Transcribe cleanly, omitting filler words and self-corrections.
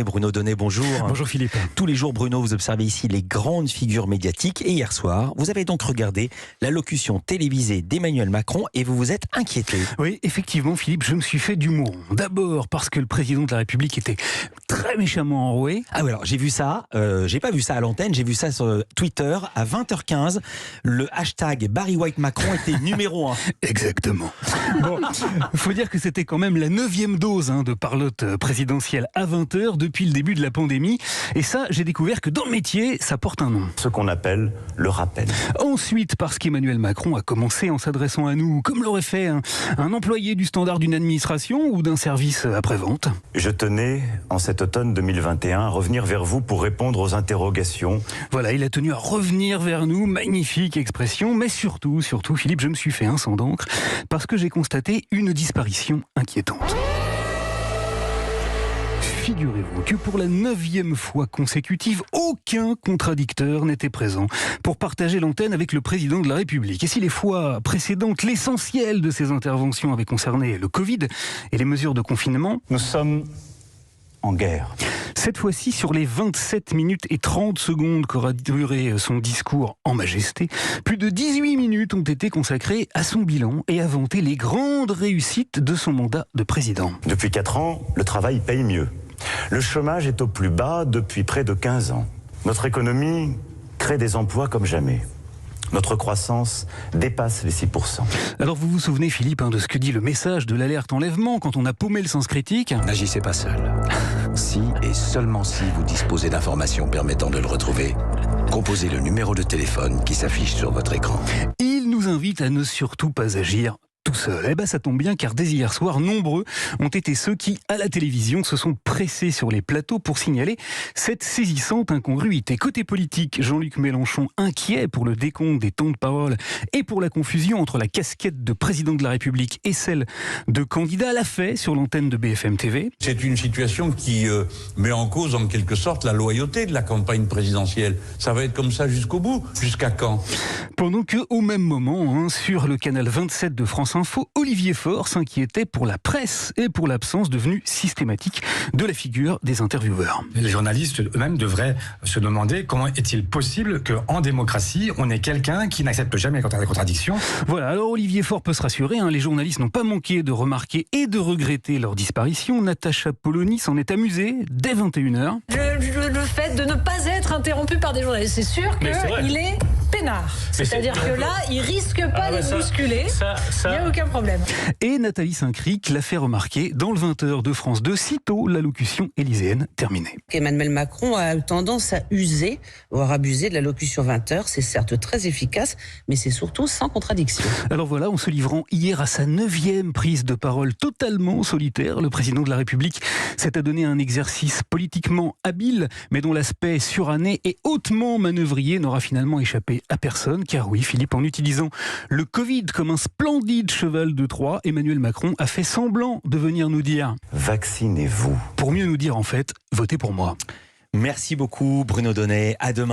Bruno Donnet, bonjour. Bonjour Philippe. Tous les jours, Bruno, vous observez ici les grandes figures médiatiques. Et hier soir, vous avez donc regardé l'allocution télévisée d'Emmanuel Macron et vous vous êtes inquiété. Oui, effectivement, Philippe, je me suis fait du mouron. D'abord parce que le président de la République était très méchamment enroué. Ah oui, alors j'ai vu ça, j'ai pas vu ça à l'antenne, j'ai vu ça sur Twitter à 20h15. Le hashtag Barry White Macron était numéro 1. Exactement. Bon, faut dire que c'était quand même la 9e dose de parlotte présidentielle à 20h depuis le début de la pandémie. Et ça, j'ai découvert que dans le métier, ça porte un nom. Ce qu'on appelle le rappel. Ensuite, parce qu'Emmanuel Macron a commencé en s'adressant à nous, comme l'aurait fait un employé du standard d'une administration ou d'un service après-vente. Je tenais, en cet automne 2021, à revenir vers vous pour répondre aux interrogations. Voilà, il a tenu à revenir vers nous, magnifique expression, mais surtout, Philippe, je me suis fait un sang d'encre, parce que j'ai constaté une disparition inquiétante. Figurez-vous que pour la 9e fois consécutive, aucun contradicteur n'était présent pour partager l'antenne avec le président de la République. Et si les fois précédentes, l'essentiel de ces interventions avait concerné le Covid et les mesures de confinement, Nous sommes en guerre. cette fois-ci, sur les 27 minutes et 30 secondes qu'aura duré son discours en majesté, plus de 18 minutes ont été consacrées à son bilan et à vanter les grandes réussites de son mandat de président. Depuis 4 ans, le travail paye mieux. Le chômage est au plus bas depuis près de 15 ans. Notre économie crée des emplois comme jamais. Notre croissance dépasse les 6%. Alors vous vous souvenez, Philippe, de ce que dit le message de l'alerte enlèvement quand on a paumé le sens critique ? N'agissez pas seul. Si et seulement si vous disposez d'informations permettant de le retrouver, composez le numéro de téléphone qui s'affiche sur votre écran. Il nous invite à ne surtout pas agir tout seul. Eh ben ça tombe bien car dès hier soir, nombreux ont été ceux qui, à la télévision, se sont pressés sur les plateaux pour signaler cette saisissante incongruité. Côté politique, Jean-Luc Mélenchon, inquiet pour le décompte des temps de parole et pour la confusion entre la casquette de président de la République et celle de candidat, l'a fait sur l'antenne de BFM TV. C'est une situation qui met en cause en quelque sorte la loyauté de la campagne présidentielle. Ça va être comme ça jusqu'au bout. Jusqu'à quand ? Pendant que, au même moment, sur le canal 27 de France Info, Olivier Faure s'inquiétait pour la presse et pour l'absence devenue systématique de la figure des intervieweurs. Les journalistes eux-mêmes devraient se demander comment est-il possible qu'en démocratie, on ait quelqu'un qui n'accepte jamais la contradiction. Voilà, alors Olivier Faure peut se rassurer, les journalistes n'ont pas manqué de remarquer et de regretter leur disparition. Natacha Polony s'en est amusée dès 21h. Le fait de ne pas être interrompu par des journalistes, c'est sûr qu'il est peinard. C'est-à-dire que là, il risque pas d'être bousculé. Il n'y a aucun problème. Et Nathalie Saint-Cric l'a fait remarquer dans le 20h de France 2, sitôt l'allocution élyséenne terminée. Emmanuel Macron a eu tendance à user, voire abuser de l'allocution 20h. C'est certes très efficace, mais c'est surtout sans contradiction. Alors voilà, en se livrant hier à sa 9e prise de parole totalement solitaire, le président de la République s'est adonné à un exercice politiquement habile, mais dont l'aspect suranné et hautement manœuvrier n'aura finalement échappé à personne. Car oui, Philippe, en utilisant le Covid comme un splendide cheval de Troie, Emmanuel Macron a fait semblant de venir nous dire « Vaccinez-vous ». Pour mieux nous dire en fait, votez pour moi. Merci beaucoup Bruno Donnet, à demain.